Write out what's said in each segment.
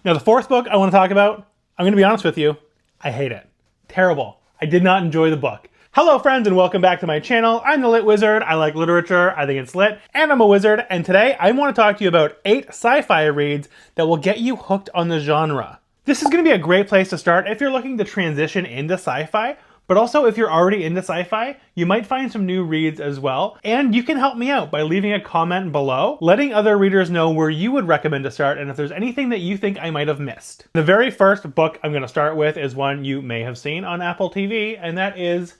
Now, the fourth book I want to talk about, I'm going to be honest with you, I hate it. Terrible. I did not enjoy the book. Hello friends and welcome back to my channel. I'm the Lit Wizard. I like literature, I think it's lit, and I'm a wizard, and today I want to talk to you about 8 sci-fi reads that will get you hooked on the genre. This is going to be a great place to start if you're looking to transition into sci-fi, but also if you're already into sci-fi, you might find some new reads as well, and you can help me out by leaving a comment below, letting other readers know where you would recommend to start and if there's anything that you think I might have missed. The very first book I'm going to start with is one you may have seen on Apple TV, and that is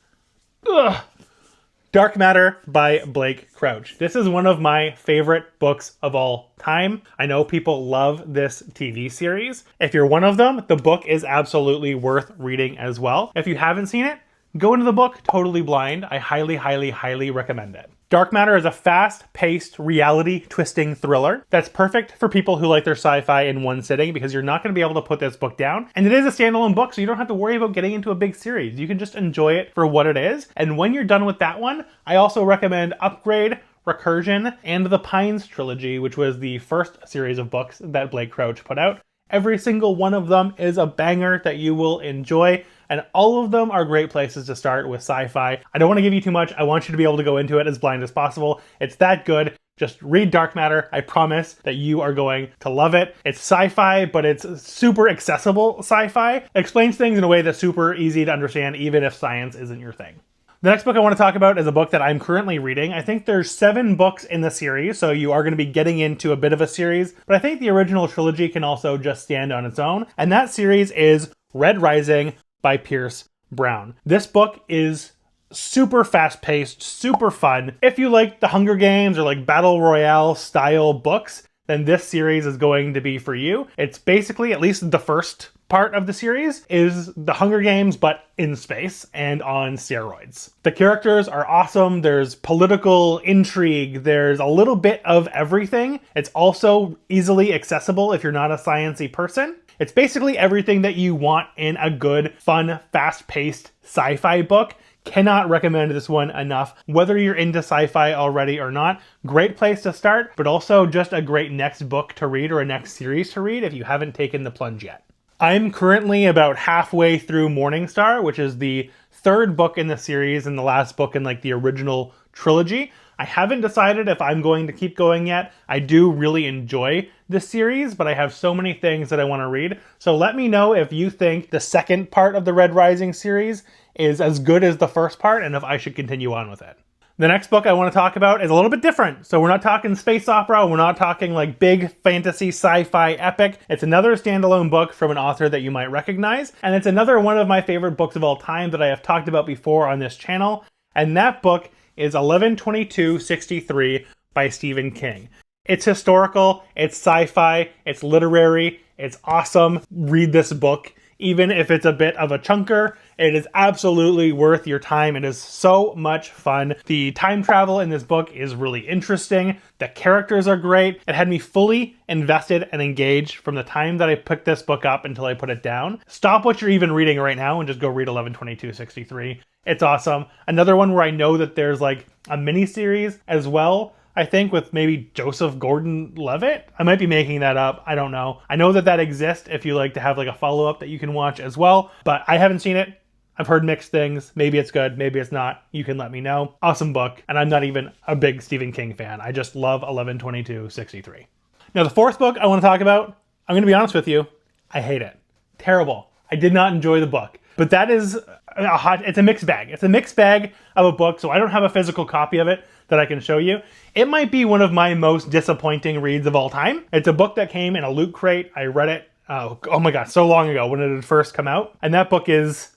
Dark Matter by Blake Crouch. This is one of my favorite books of all time. I know people love this TV series. If you're one of them, the book is absolutely worth reading as well. If you haven't seen it, go into the book totally blind. I highly, highly, highly recommend it. Dark Matter is a fast-paced, reality-twisting thriller that's perfect for people who like their sci-fi in one sitting because you're not going to be able to put this book down. And it is a standalone book, so you don't have to worry about getting into a big series. You can just enjoy it for what it is. And when you're done with that one, I also recommend Upgrade, Recursion, and the Pines trilogy, which was the first series of books that Blake Crouch put out. Every single one of them is a banger that you will enjoy, and all of them are great places to start with sci-fi. I don't want to give you too much. I want you to be able to go into it as blind as possible. It's that good. Just read Dark Matter. I promise that you are going to love it. It's sci-fi, but it's super accessible sci-fi. It explains things in a way that's super easy to understand, even if science isn't your thing. The next book I want to talk about is a book that I'm currently reading. I think there's 7 books in the series, so you are going to be getting into a bit of a series, but I think the original trilogy can also just stand on its own, and that series is Red Rising by Pierce Brown. This book is super fast-paced, super fun. If you like the Hunger Games or like Battle Royale style books, then this series is going to be for you. It's basically, at least the first part of the series, is the Hunger Games, but in space and on steroids. The characters are awesome. There's political intrigue. There's a little bit of everything. It's also easily accessible if you're not a science-y person. It's basically everything that you want in a good, fun, fast-paced sci-fi book. Cannot recommend this one enough. Whether you're into sci-fi already or not, great place to start, but also just a great next book to read or a next series to read if you haven't taken the plunge yet. I'm currently about halfway through Morningstar, which is the 3rd book in the series and the last book in like the original trilogy. I haven't decided if I'm going to keep going yet. I do really enjoy this series, but I have so many things that I want to read. So let me know if you think the second part of the Red Rising series is as good as the first part and if I should continue on with it. The next book I want to talk about is a little bit different. So we're not talking space opera, we're not talking like big fantasy sci-fi epic. It's another standalone book from an author that you might recognize, and it's another one of my favorite books of all time that I have talked about before on this channel, and that book is 11/22/63 by Stephen King. It's historical, it's sci-fi, it's literary, it's awesome. Read this book. Even if it's a bit of a chunker, it is absolutely worth your time. It is so much fun. The time travel in this book is really interesting. The characters are great. It had me fully invested and engaged from the time that I picked this book up until I put it down. Stop what you're even reading right now and just go read 11/22/63. It's awesome. Another one where I know that there's like a mini series as well, I think, with maybe Joseph Gordon-Levitt. I might be making that up. I don't know. I know that that exists if you like to have like a follow-up that you can watch as well, but I haven't seen it. I've heard mixed things. Maybe it's good, maybe it's not. You can let me know. Awesome book, and I'm not even a big Stephen King fan. I just love 11/22/63. Now, the 4th book I want to talk about, I'm going to be honest with you, I hate it. Terrible. I did not enjoy the book. But that is it's a mixed bag. It's a mixed bag of a book, so I don't have a physical copy of it that I can show you. It might be one of my most disappointing reads of all time. It's a book that came in a loot crate. I read it, oh my god, so long ago when it had first come out. And that book is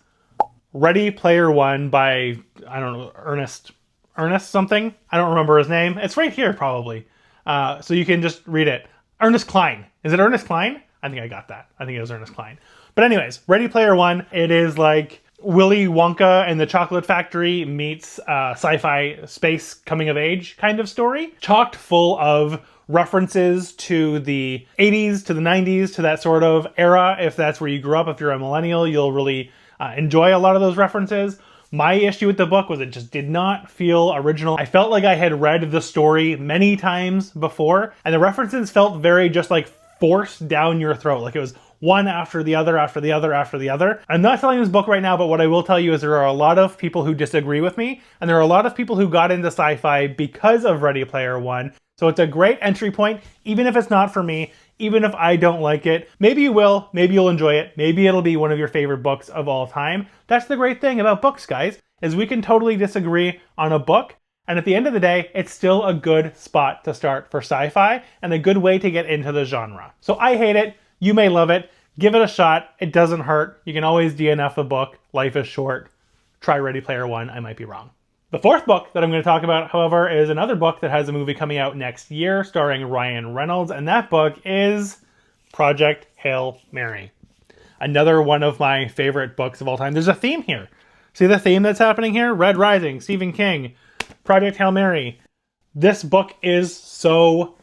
Ready Player One by, I don't know, Ernest something? I don't remember his name. It's right here probably. So you can just read it. Ernest Cline. Is it Ernest Cline? I think I got that. I think it was Ernest Cline. But anyways, Ready Player One, it is like Willy Wonka and the Chocolate Factory meets sci-fi space coming of age kind of story. Chocked full of references to the 80s, to the 90s, to that sort of era. If that's where you grew up, if you're a millennial, you'll really enjoy a lot of those references. My issue with the book was it just did not feel original. I felt like I had read the story many times before, and the references felt very just like forced down your throat. Like it was one after the other, after the other, after the other. I'm not telling this book right now, but what I will tell you is there are a lot of people who disagree with me, and there are a lot of people who got into sci-fi because of Ready Player One. So it's a great entry point, even if it's not for me, even if I don't like it. Maybe you will, maybe you'll enjoy it, maybe it'll be one of your favorite books of all time. That's the great thing about books, guys, is we can totally disagree on a book, and at the end of the day, it's still a good spot to start for sci-fi and a good way to get into the genre. So I hate it, you may love it, give it a shot, it doesn't hurt, you can always DNF the book, life is short, try Ready Player One, I might be wrong. The fourth book that I'm going to talk about, however, is another book that has a movie coming out next year starring Ryan Reynolds, and that book is Project Hail Mary. Another one of my favorite books of all time. There's a theme here. See the theme that's happening here? Red Rising, Stephen King, Project Hail Mary. This book is so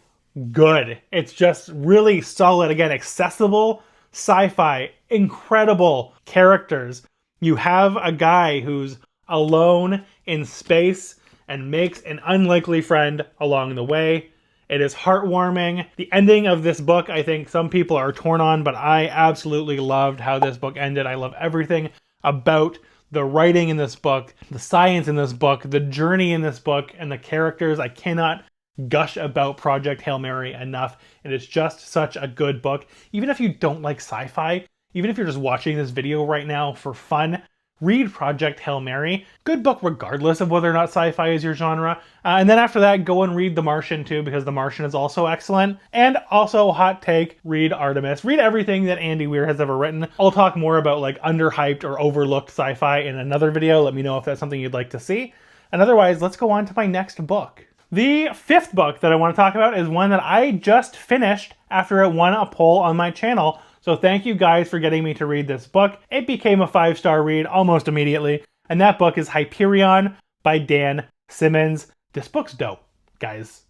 good. It's just really solid. Again, accessible, sci-fi, incredible characters. You have a guy who's alone in space and makes an unlikely friend along the way. It is heartwarming. The ending of this book, I think some people are torn on, but I absolutely loved how this book ended. I love everything about the writing in this book, the science in this book, the journey in this book, and the characters. I cannot gush about Project Hail Mary enough. It is just such a good book. Even if you don't like sci-fi, even if you're just watching this video right now for fun, read Project Hail Mary. Good book regardless of whether or not sci-fi is your genre. And then after that, go and read The Martian too, because The Martian is also excellent. And also, hot take, read Artemis. Read everything that Andy Weir has ever written. I'll talk more about like underhyped or overlooked sci-fi in another video. Let me know if that's something you'd like to see. And otherwise, let's go on to my next book. The fifth book that I want to talk about is one that I just finished after it won a poll on my channel. So thank you guys for getting me to read this book. It became a 5-star read almost immediately. And that book is Hyperion by Dan Simmons. This book's dope, guys.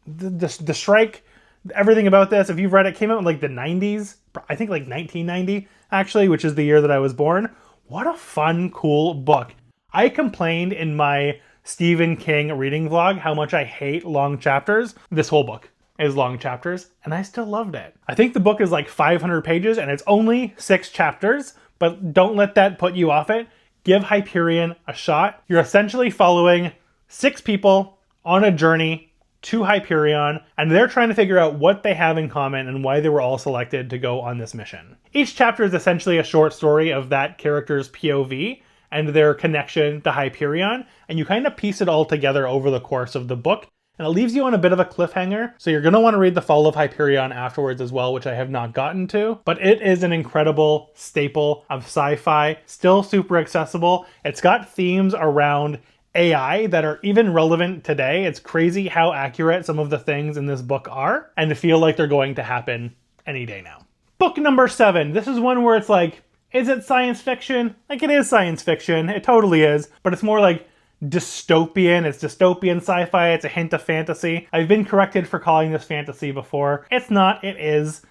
The strike, everything about this, if you've read it, came out in like the 90s. I think like 1990, actually, which is the year that I was born. What a fun, cool book. I complained in my Stephen King reading vlog how much I hate long chapters. This whole book is long chapters, and I still loved it. I think the book is like 500 pages, and it's only 6 chapters, but don't let that put you off it. Give Hyperion a shot. You're essentially following 6 people on a journey to Hyperion, and they're trying to figure out what they have in common and why they were all selected to go on this mission. Each chapter is essentially a short story of that character's POV and their connection to Hyperion, and you kind of piece it all together over the course of the book. And it leaves you on a bit of a cliffhanger, so you're going to want to read The Fall of Hyperion afterwards as well, which I have not gotten to. But it is an incredible staple of sci-fi, still super accessible. It's got themes around AI that are even relevant today. It's crazy how accurate some of the things in this book are, and feel like they're going to happen any day now. Book number 7. This is one where it's like, is it science fiction? Like, it is science fiction. It totally is. But it's more like dystopian. It's dystopian sci-fi. It's a hint of fantasy. I've been corrected for calling this fantasy before. It's not. It is.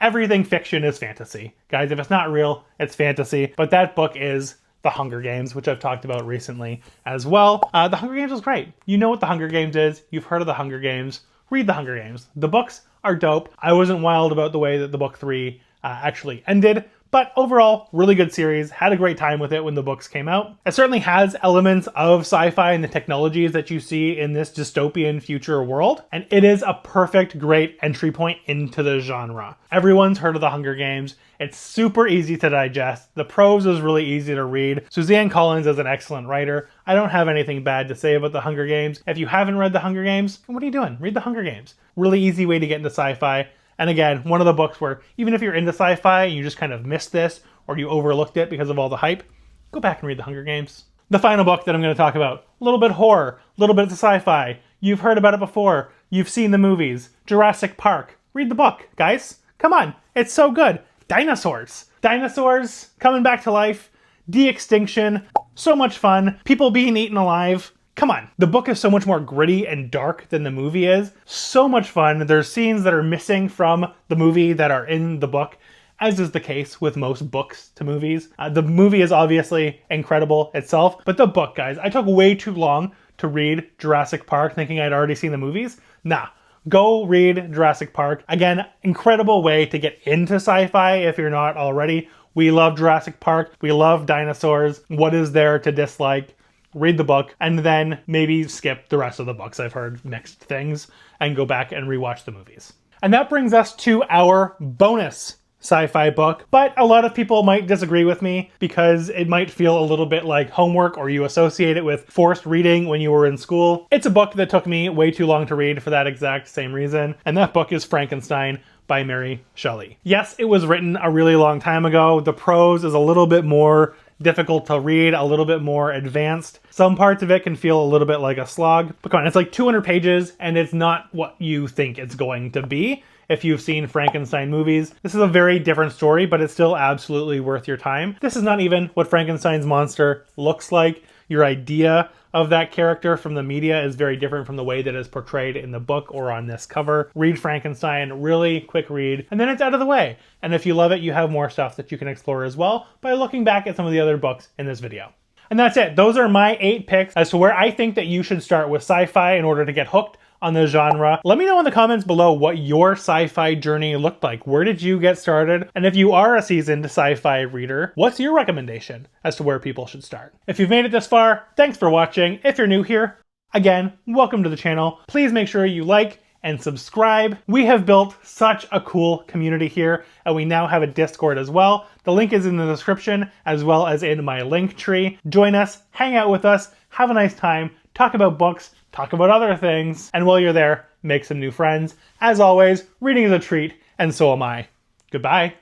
Everything fiction is fantasy. Guys, if it's not real, it's fantasy. But that book is The Hunger Games, which I've talked about recently as well. The Hunger Games was great. You know what The Hunger Games is. You've heard of The Hunger Games. Read The Hunger Games. The books are dope. I wasn't wild about the way that the book 3 actually ended. But overall, really good series. Had a great time with it when the books came out. It certainly has elements of sci-fi and the technologies that you see in this dystopian future world. And it is a perfect, great entry point into the genre. Everyone's heard of The Hunger Games. It's super easy to digest. The prose is really easy to read. Suzanne Collins is an excellent writer. I don't have anything bad to say about The Hunger Games. If you haven't read The Hunger Games, what are you doing? Read The Hunger Games. Really easy way to get into sci-fi. And again, one of the books where even if you're into sci-fi and you just kind of missed this or you overlooked it because of all the hype, go back and read The Hunger Games. The final book that I'm going to talk about, a little bit horror, a little bit of sci-fi. You've heard about it before. You've seen the movies. Jurassic Park. Read the book, guys. Come on. It's so good. Dinosaurs. Dinosaurs coming back to life. De-extinction. So much fun. People being eaten alive. Come on. The book is so much more gritty and dark than the movie is. So much fun. There's scenes that are missing from the movie that are in the book, as is the case with most books to movies. The movie is obviously incredible itself, but the book, guys, I took way too long to read Jurassic Park thinking I'd already seen the movies. Nah, go read Jurassic Park. Again, incredible way to get into sci-fi if you're not already. We love Jurassic Park. We love dinosaurs. What is there to dislike? Read the book and then maybe skip the rest of the books. I've heard mixed things, and go back and rewatch the movies. And that brings us to our bonus sci-fi book, but a lot of people might disagree with me because it might feel a little bit like homework, or you associate it with forced reading when you were in school. It's a book that took me way too long to read for that exact same reason, and that book is Frankenstein by Mary Shelley. Yes, it was written a really long time ago. The prose is a little bit more difficult to read, a little bit more advanced. Some parts of it can feel a little bit like a slog. But come on, it's like 200 pages and it's not what you think it's going to be. If you've seen Frankenstein movies, this is a very different story, but it's still absolutely worth your time. This is not even what Frankenstein's monster looks like. Your idea of that character from the media is very different from the way that it's portrayed in the book or on this cover. Read Frankenstein, really quick read, and then it's out of the way. And if you love it, you have more stuff that you can explore as well by looking back at some of the other books in this video. And that's it. Those are my 8 picks as to where I think that you should start with sci-fi in order to get hooked on the genre. Let me know in the comments below what your sci-fi journey looked like. Where did you get started? And if you are a seasoned sci-fi reader, what's your recommendation as to where people should start? If you've made it this far, thanks for watching. If you're new here, again, welcome to the channel. Please make sure you like and subscribe. We have built such a cool community here, and we now have a Discord as well. The link is in the description as well as in my link tree. Join us, hang out with us, have a nice time, talk about books, talk about other things, and while you're there, make some new friends. As always, reading is a treat, and so am I. Goodbye.